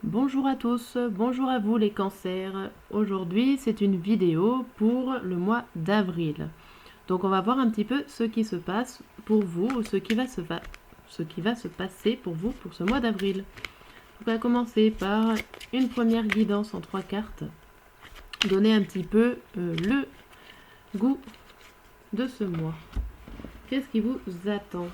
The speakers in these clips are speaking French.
Bonjour à tous, bonjour à vous les cancers. Aujourd'hui, c'est une vidéo pour le mois d'avril. Donc on va voir un petit peu ce qui se passe pour vous, ou ce qui va se passer pour vous pour ce mois d'avril. On va commencer par une première guidance en 3 cartes. Donner un petit peu le goût de ce mois. Qu'est-ce qui vous attend ?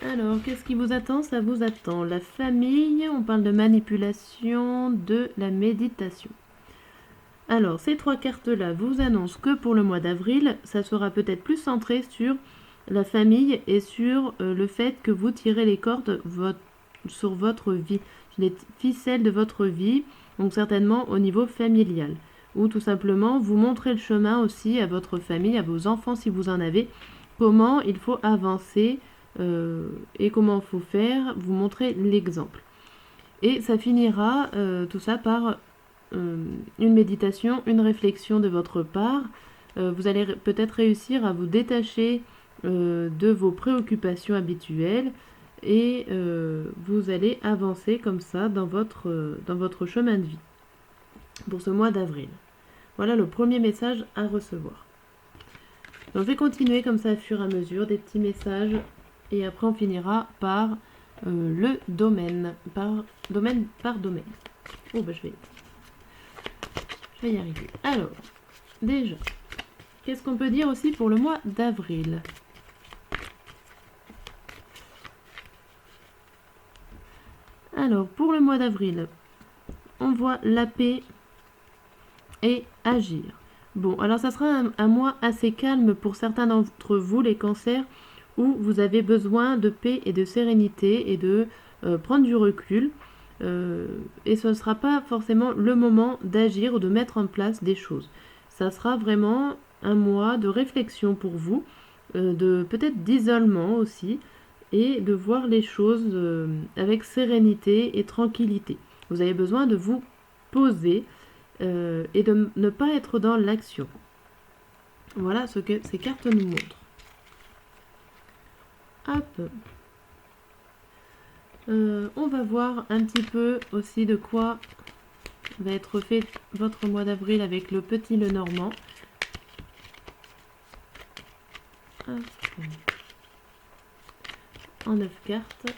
Alors, qu'est-ce qui vous attend? Ça vous attend la famille, on parle de manipulation, de la méditation. Alors, ces 3 cartes-là vous annoncent que pour le mois d'avril, ça sera peut-être plus centré sur la famille et sur le fait que vous tirez les cordes sur votre vie, les ficelles de votre vie, donc certainement au niveau familial. Ou tout simplement, vous montrez le chemin aussi à votre famille, à vos enfants si vous en avez, comment il faut avancer et comment il faut faire, vous montrer l'exemple. Et ça finira tout ça par une méditation, une réflexion de votre part. Vous allez peut-être réussir à vous détacher de vos préoccupations habituelles et vous allez avancer comme ça dans votre chemin de vie pour ce mois d'avril. Voilà le premier message à recevoir. Donc je vais continuer comme ça au fur et à mesure, des petits messages, et après on finira par le domaine, par domaine. Oh bah je vais y arriver. Alors, déjà, qu'est-ce qu'on peut dire aussi pour le mois d'avril ? Alors, pour le mois d'avril, on voit la paix et agir. Bon, alors ça sera un mois assez calme pour certains d'entre vous, les cancers, où vous avez besoin de paix et de sérénité et de prendre du recul. Et ce ne sera pas forcément le moment d'agir ou de mettre en place des choses. Ça sera vraiment un mois de réflexion pour vous, de peut-être d'isolement aussi, et de voir les choses avec sérénité et tranquillité. Vous avez besoin de vous poser et de ne pas être dans l'action. Voilà ce que ces cartes nous montrent. Hop. On va voir un petit peu aussi de quoi va être fait votre mois d'avril avec le petit Lenormand. Hop. En 9 cartes.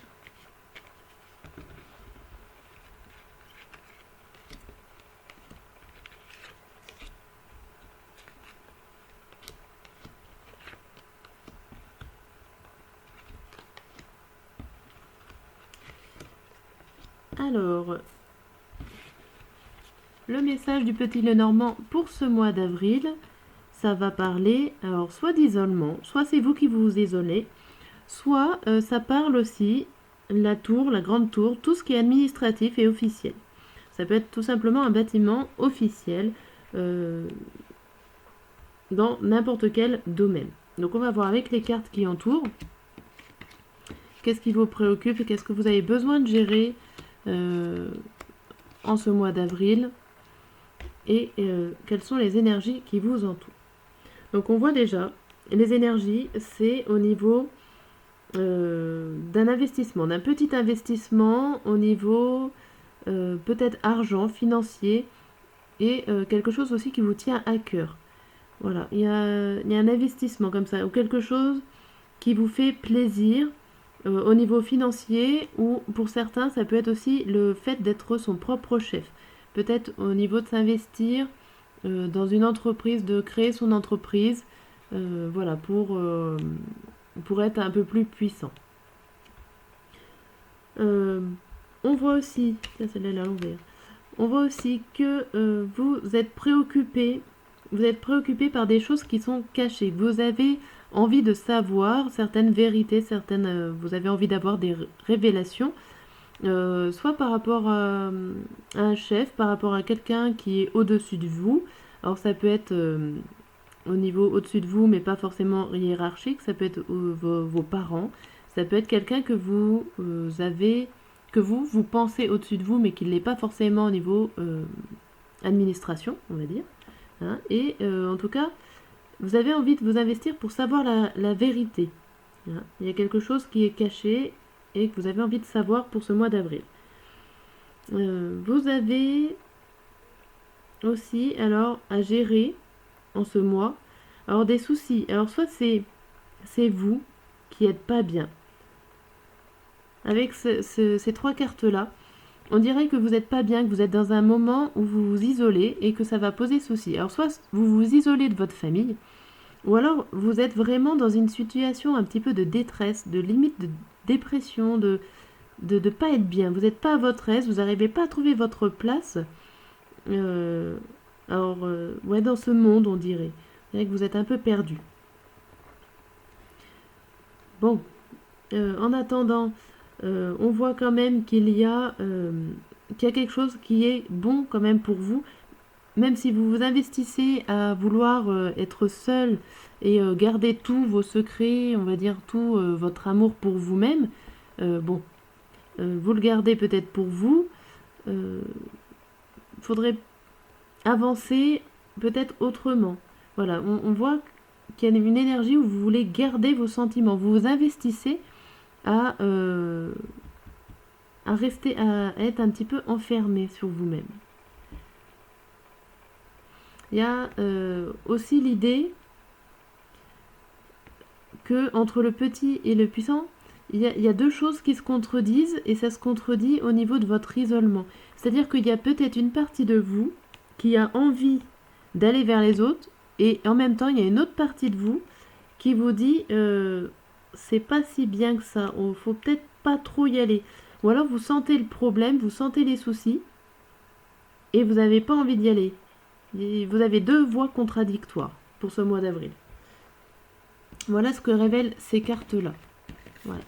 Alors, le message du petit Lenormand pour ce mois d'avril, ça va parler alors soit d'isolement, soit c'est vous qui vous isolez, soit ça parle aussi la tour, la grande tour, tout ce qui est administratif et officiel. Ça peut être tout simplement un bâtiment officiel dans n'importe quel domaine. Donc on va voir avec les cartes qui entourent. Qu'est-ce qui vous préoccupe et qu'est-ce que vous avez besoin de gérer en ce mois d'avril et quelles sont les énergies qui vous entourent. Donc on voit déjà, les énergies, c'est au niveau d'un investissement, d'un petit investissement au niveau peut-être argent, financier, et quelque chose aussi qui vous tient à cœur. Voilà, il y a un investissement comme ça, ou quelque chose qui vous fait plaisir au niveau financier, ou pour certains, ça peut être aussi le fait d'être son propre chef. Peut-être au niveau de s'investir dans une entreprise, de créer son entreprise, voilà, pour être un peu plus puissant. On voit aussi, ça c'est là l'envers, on voit aussi que vous êtes préoccupé par des choses qui sont cachées. Vous avez envie de savoir certaines vérités, vous avez envie d'avoir des révélations, soit par rapport à un chef, par rapport à quelqu'un qui est au-dessus de vous. Alors ça peut être au niveau au-dessus de vous, mais pas forcément hiérarchique. Ça peut être vos parents. Ça peut être quelqu'un que vous avez, que vous pensez au-dessus de vous, mais qui ne l'est pas forcément au niveau administration, on va dire. Hein. Et en tout cas, vous avez envie de vous investir pour savoir la vérité. Voilà. Il y a quelque chose qui est caché et que vous avez envie de savoir pour ce mois d'avril. Vous avez aussi alors à gérer en ce mois alors des soucis. Alors soit c'est vous qui n'êtes pas bien. Avec ces trois cartes-là, on dirait que vous n'êtes pas bien, que vous êtes dans un moment où vous vous isolez et que ça va poser souci. Alors soit vous vous isolez de votre famille, ou alors vous êtes vraiment dans une situation un petit peu de détresse, de limite de dépression, de pas être bien. Vous n'êtes pas à votre aise, vous n'arrivez pas à trouver votre place. Ouais, dans ce monde, on dirait. C'est vrai que vous êtes un peu perdu. Bon, en attendant, on voit quand même qu'il y a quelque chose qui est bon quand même pour vous. Même si vous vous investissez à vouloir être seul et garder tous vos secrets, on va dire tout votre amour pour vous-même, bon, vous le gardez peut-être pour vous. Il faudrait avancer peut-être autrement. Voilà, on voit qu'il y a une énergie où vous voulez garder vos sentiments. Vous vous investissez à rester, à être un petit peu enfermé sur vous-même. Il y a aussi l'idée que entre le petit et le puissant, il y a deux choses qui se contredisent et ça se contredit au niveau de votre isolement. C'est-à-dire qu'il y a peut-être une partie de vous qui a envie d'aller vers les autres et en même temps il y a une autre partie de vous qui vous dit c'est pas si bien que ça, il faut peut-être pas trop y aller. Ou alors vous sentez le problème, vous sentez les soucis et vous n'avez pas envie d'y aller. Et vous avez deux voix contradictoires pour ce mois d'avril. Voilà ce que révèlent ces cartes-là. Voilà.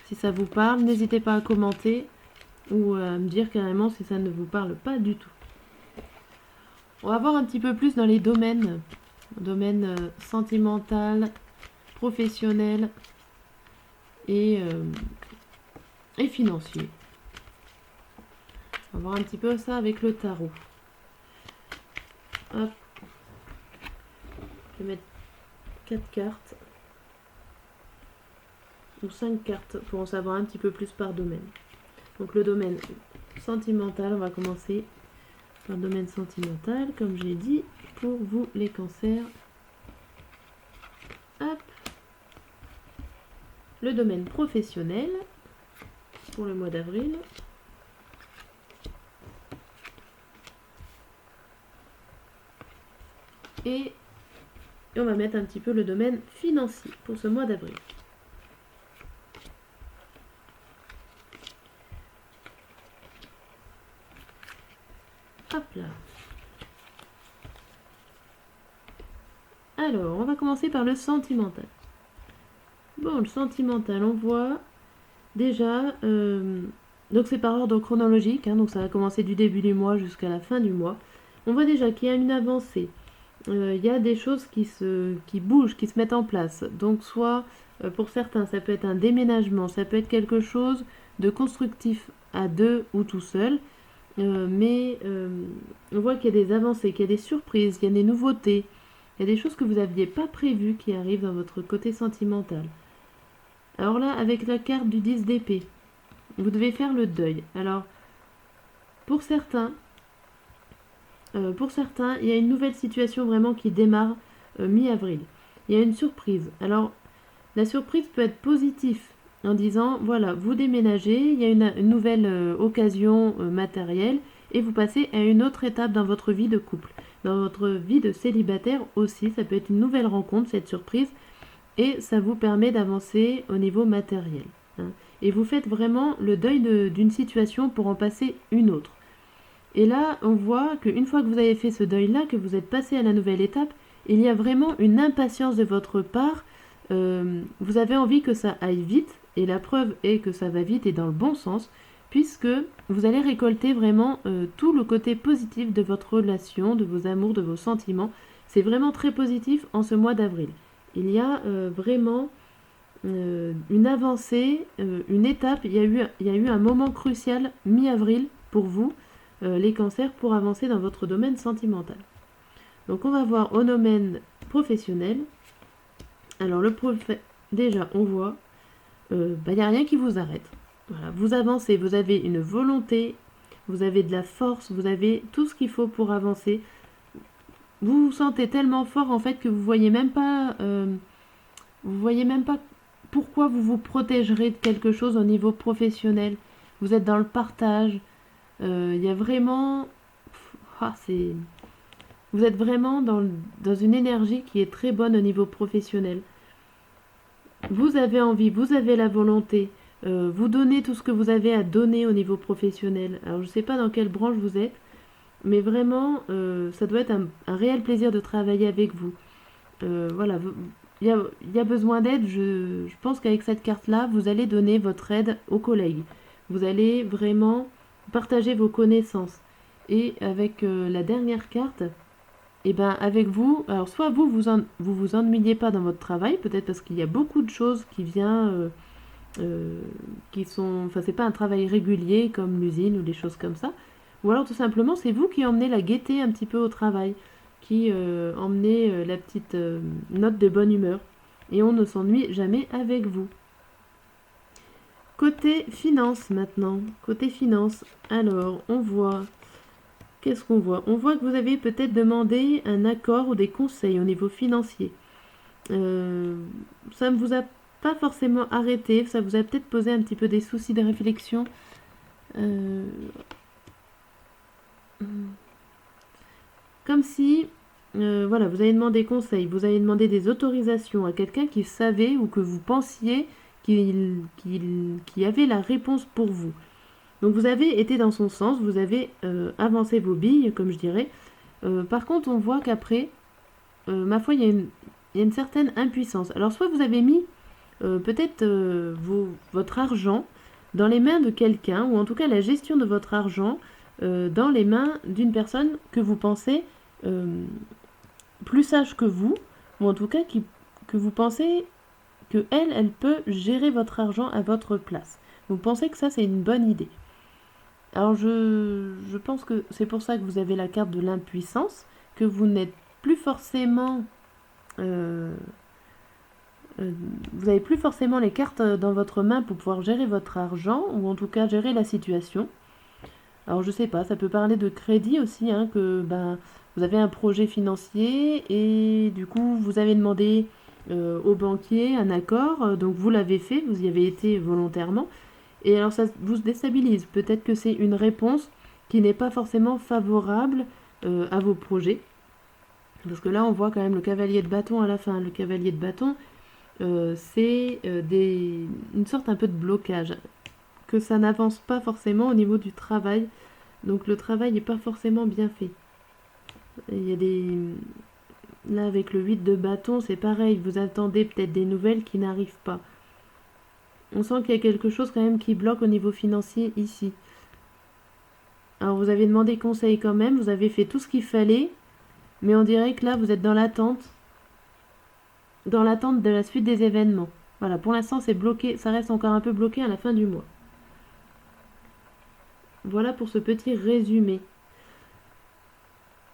Si ça vous parle, n'hésitez pas à commenter ou à me dire carrément si ça ne vous parle pas du tout. On va voir un petit peu plus dans les domaines. Domaine sentimental, professionnel et financier. On va voir un petit peu ça avec le tarot. Hop. Je vais mettre 4 cartes ou 5 cartes pour en savoir un petit peu plus par domaine. Donc le domaine sentimental, on va commencer par le domaine sentimental, comme j'ai dit, pour vous les cancers. Hop. Le domaine professionnel pour le mois d'avril. Et on va mettre un petit peu le domaine financier pour ce mois d'avril. Hop là. Alors, on va commencer par le sentimental. Bon, le sentimental, on voit déjà... donc c'est par ordre chronologique, hein, donc ça va commencer du début du mois jusqu'à la fin du mois. On voit déjà qu'il y a une avancée. Il y a des choses qui bougent, qui se mettent en place. Donc soit, pour certains, ça peut être un déménagement, ça peut être quelque chose de constructif à deux ou tout seul. Mais on voit qu'il y a des avancées, qu'il y a des surprises, qu'il y a des nouveautés. Il y a des choses que vous n'aviez pas prévues qui arrivent dans votre côté sentimental. Alors là, avec la carte du 10 d'épée, vous devez faire le deuil. Alors, pour certains, il y a une nouvelle situation vraiment qui démarre mi-avril. Il y a une surprise. Alors, la surprise peut être positive en disant, voilà, vous déménagez, il y a une nouvelle occasion matérielle et vous passez à une autre étape dans votre vie de couple. Dans votre vie de célibataire aussi, ça peut être une nouvelle rencontre, cette surprise, et ça vous permet d'avancer au niveau matériel. Hein. Et vous faites vraiment le deuil d'une situation pour en passer une autre. Et là, on voit qu'une fois que vous avez fait ce deuil-là, que vous êtes passé à la nouvelle étape, il y a vraiment une impatience de votre part. Vous avez envie que ça aille vite, et la preuve est que ça va vite et dans le bon sens, puisque vous allez récolter vraiment tout le côté positif de votre relation, de vos amours, de vos sentiments. C'est vraiment très positif en ce mois d'avril. Il y a vraiment une avancée, une étape, il y a eu un moment crucial mi-avril pour vous, les cancers, pour avancer dans votre domaine sentimental. Donc on va voir au domaine professionnel. Alors le déjà, on voit, il n'y a rien qui vous arrête. Voilà, vous avancez, vous avez une volonté, vous avez de la force, vous avez tout ce qu'il faut pour avancer. Vous vous sentez tellement fort en fait que vous voyez même pas pourquoi vous vous protégerez de quelque chose au niveau professionnel. Vous êtes dans le partage. Il y a vraiment, vous êtes vraiment dans une énergie qui est très bonne au niveau professionnel. Vous avez envie, vous avez la volonté. Vous donnez tout ce que vous avez à donner au niveau professionnel. Alors je ne sais pas dans quelle branche vous êtes, mais vraiment, ça doit être un réel plaisir de travailler avec vous. Voilà, il y a besoin d'aide. Je pense qu'avec cette carte-là, vous allez donner votre aide aux collègues. Vous allez vraiment partager vos connaissances. Et avec la dernière carte, et ben avec vous, alors soit vous ennuyez pas dans votre travail, peut-être parce qu'il y a beaucoup de choses qui viennent, qui sont, enfin c'est pas un travail régulier comme l'usine ou des choses comme ça, ou alors tout simplement c'est vous qui emmenez la gaieté un petit peu au travail, qui emmenez la petite note de bonne humeur, et on ne s'ennuie jamais avec vous. Côté finance maintenant, côté finance, alors on voit, qu'est-ce qu'on voit? On voit que vous avez peut-être demandé un accord ou des conseils au niveau financier. Ça ne vous a pas forcément arrêté, ça vous a peut-être posé un petit peu des soucis de réflexion. Comme si, voilà, vous avez demandé conseil, vous avez demandé des autorisations à quelqu'un qui savait ou que vous pensiez qu'il avait la réponse pour vous. Donc vous avez été dans son sens, vous avez avancé vos billes, comme je dirais. Par contre, on voit qu'après, ma foi, il y a une certaine impuissance. Alors soit vous avez mis peut-être votre argent dans les mains de quelqu'un, ou en tout cas la gestion de votre argent dans les mains d'une personne que vous pensez plus sage que vous, ou en tout cas que vous pensez que elle peut gérer votre argent à votre place. Vous pensez que ça c'est une bonne idée. Alors je pense que c'est pour ça que vous avez la carte de l'impuissance, que vous n'êtes plus forcément... vous n'avez plus forcément les cartes dans votre main pour pouvoir gérer votre argent, ou en tout cas gérer la situation. Alors je sais pas, ça peut parler de crédit aussi, hein, que vous avez un projet financier et du coup vous avez demandé au banquier un accord, donc vous l'avez fait, vous y avez été volontairement, et alors ça vous déstabilise. Peut-être que c'est une réponse qui n'est pas forcément favorable à vos projets. Parce que là on voit quand même le cavalier de bâton à la fin. Le cavalier de bâton, c'est une sorte un peu de blocage, que ça n'avance pas forcément au niveau du travail, donc le travail n'est pas forcément bien fait. Il y a là avec le 8 de bâton c'est pareil, vous attendez peut-être des nouvelles qui n'arrivent pas. On sent qu'il y a quelque chose quand même qui bloque au niveau financier ici. Alors vous avez demandé conseil quand même, vous avez fait tout ce qu'il fallait, mais on dirait que là vous êtes dans l'attente de la suite des événements. Voilà, pour l'instant c'est bloqué, ça reste encore un peu bloqué à la fin du mois. Voilà pour ce petit résumé.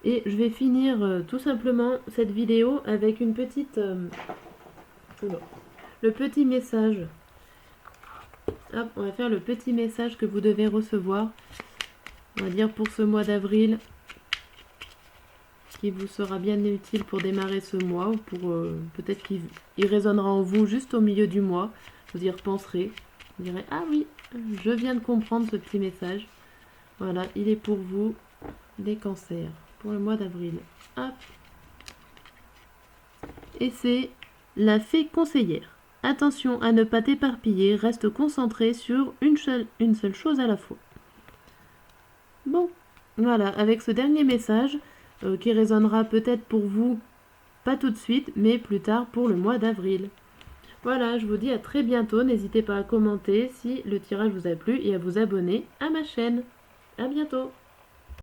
Et je vais finir tout simplement cette vidéo avec une petite... le petit message. Hop, on va faire le petit message que vous devez recevoir. On va dire pour ce mois d'avril, qui vous sera bien utile pour démarrer ce mois, ou pour peut-être qu'il résonnera en vous juste au milieu du mois. Vous y repenserez. Vous direz, ah oui, je viens de comprendre ce petit message. Voilà, il est pour vous, les cancers, pour le mois d'avril. Hop. Et c'est la fée conseillère. Attention à ne pas t'éparpiller, reste concentré sur une seule chose à la fois. Bon, voilà, avec ce dernier message qui résonnera peut-être pour vous, pas tout de suite, mais plus tard pour le mois d'avril. Voilà, je vous dis à très bientôt. N'hésitez pas à commenter si le tirage vous a plu et à vous abonner à ma chaîne. À bientôt!